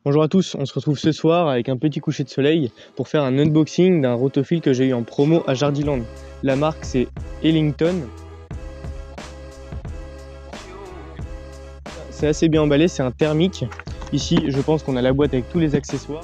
Bonjour à tous, on se retrouve ce soir avec un petit coucher de soleil pour faire un unboxing d'un rotofil que j'ai eu en promo à Jardiland. La marque c'est Ellington. C'est assez bien emballé, c'est un thermique. Ici je pense qu'on a la boîte avec tous les accessoires.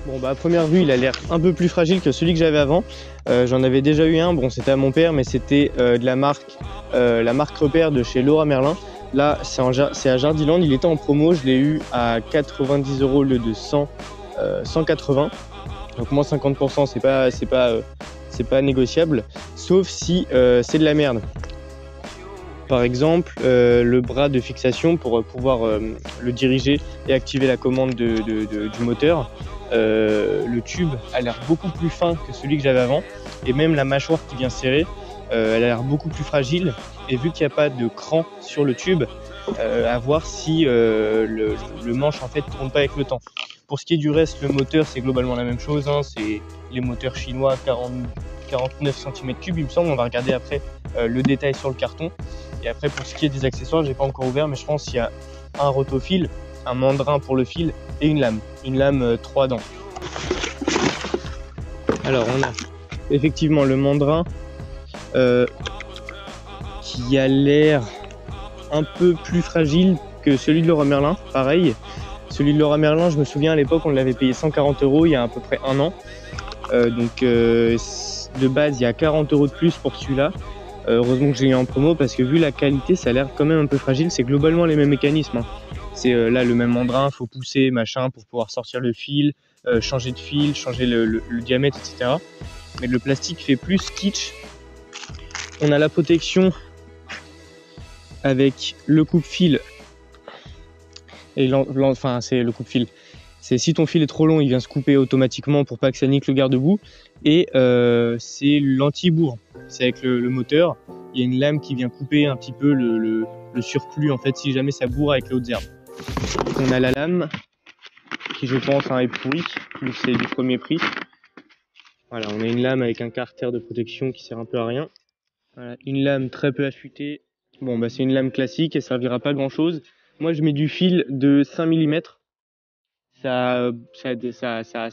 Bon bah à première vue il a l'air un peu plus fragile que celui que j'avais avant. J'en avais déjà eu un, bon c'était à mon père mais c'était de la marque Repère de chez Leroy Merlin. Là c'est à Jardiland, il était en promo, je l'ai eu à 90 € au lieu de 180. Donc moins 50%, c'est pas négociable, sauf si c'est de la merde. Par exemple, le bras de fixation pour pouvoir le diriger et activer la commande du moteur. Le tube a l'air beaucoup plus fin que celui que j'avais avant, et même la mâchoire qui vient serrer, elle a l'air beaucoup plus fragile. Et vu qu'il n'y a pas de cran sur le tube, à voir si le manche en fait tourne pas avec le temps. Pour ce qui est du reste, le moteur c'est globalement la même chose, hein, c'est les moteurs chinois 49 cm3 il me semble. On va regarder après le détail sur le carton. Et après pour ce qui est des accessoires, j'ai pas encore ouvert, mais je pense qu'il y a un rotofil, un mandrin pour le fil et une lame 3 dents. Alors on a effectivement le mandrin qui a l'air un peu plus fragile que celui de Leroy Merlin, pareil. Celui de Leroy Merlin, je me souviens à l'époque, on l'avait payé 140 € il y a à peu près un an. De base, il y a 40 € de plus pour celui-là. Heureusement que j'ai eu en promo parce que vu la qualité, ça a l'air quand même un peu fragile. C'est globalement les mêmes mécanismes, hein. C'est là le même mandrin, faut pousser machin pour pouvoir sortir le fil, changer de fil, changer le diamètre, etc. Mais le plastique fait plus kitsch. On a la protection avec le coupe-fil. Et enfin, c'est le coupe-fil. C'est si ton fil est trop long, il vient se couper automatiquement pour pas que ça nique le garde-boue. Et c'est l'anti-bourre. C'est avec le moteur. Il y a une lame qui vient couper un petit peu le surplus en fait si jamais ça bourre avec les hautes herbes. On a la lame qui je pense est pourrie, vu que c'est du premier prix. Voilà, on a une lame avec un carter de protection qui sert un peu à rien. Voilà, une lame très peu affûtée. Bon bah c'est une lame classique, elle servira pas à grand chose. Moi je mets du fil de 5 mm. Ça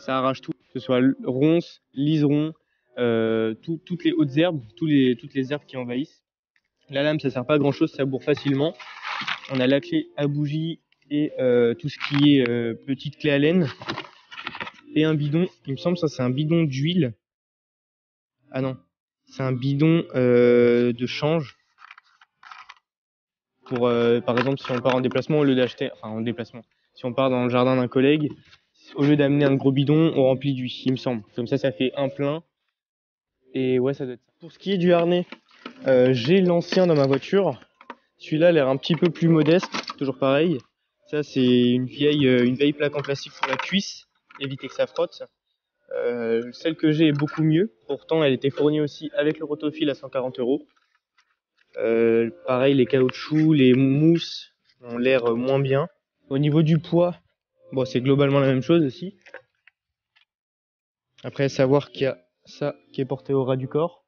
arrache tout, que ce soit ronces, liserons, toutes les hautes herbes, toutes les herbes qui envahissent. La lame ça sert pas à grand chose, ça bourre facilement. On a la clé à bougie et tout ce qui est petite clé Allen. Et un bidon, il me semble ça c'est un bidon d'huile. Ah non, c'est un bidon de change. Pour par exemple si on part en déplacement, au lieu d'acheter, enfin en déplacement, si on part dans le jardin d'un collègue, au lieu d'amener un gros bidon, on remplit d'huile, il me semble. Comme ça fait un plein. Et ouais, ça doit être ça. Pour ce qui est du harnais, j'ai l'ancien dans ma voiture. Celui-là a l'air un petit peu plus modeste, toujours pareil. Ça c'est une vieille plaque en plastique pour la cuisse, éviter que ça frotte. Celle que j'ai est beaucoup mieux. Pourtant, elle était fournie aussi avec le rotofil à 140 €. Pareil, les caoutchoucs, les mousses ont l'air moins bien. Au niveau du poids, bon, c'est globalement la même chose aussi. Après, savoir qu'il y a ça qui est porté au ras du corps,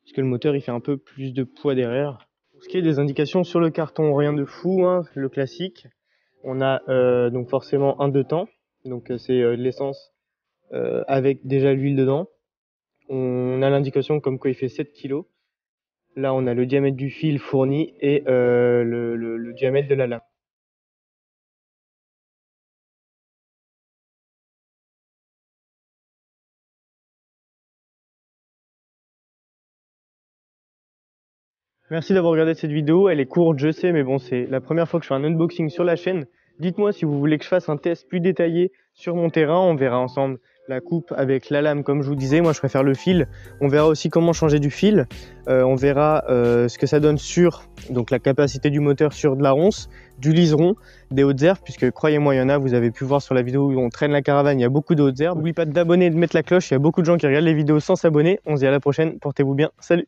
puisque le moteur il fait un peu plus de poids derrière. Pour ce qui est des indications sur le carton, rien de fou, hein, le classique. On a donc forcément un 2 temps, donc c'est de l'essence avec déjà l'huile dedans. On a l'indication comme quoi il fait 7 kg. Là, on a le diamètre du fil fourni et le diamètre de la lame. Merci d'avoir regardé cette vidéo, elle est courte je sais, mais bon c'est la première fois que je fais un unboxing sur la chaîne. Dites-moi si vous voulez que je fasse un test plus détaillé sur mon terrain, on verra ensemble la coupe avec la lame comme je vous disais, moi je préfère le fil. On verra aussi comment changer du fil, on verra ce que ça donne sur donc la capacité du moteur sur de la ronce, du liseron, des hautes herbes, puisque croyez-moi il y en a, vous avez pu voir sur la vidéo où on traîne la caravane, il y a beaucoup de hautes herbes. N'oubliez pas d'abonner et de mettre la cloche, il y a beaucoup de gens qui regardent les vidéos sans s'abonner. On se dit à la prochaine, portez-vous bien, salut!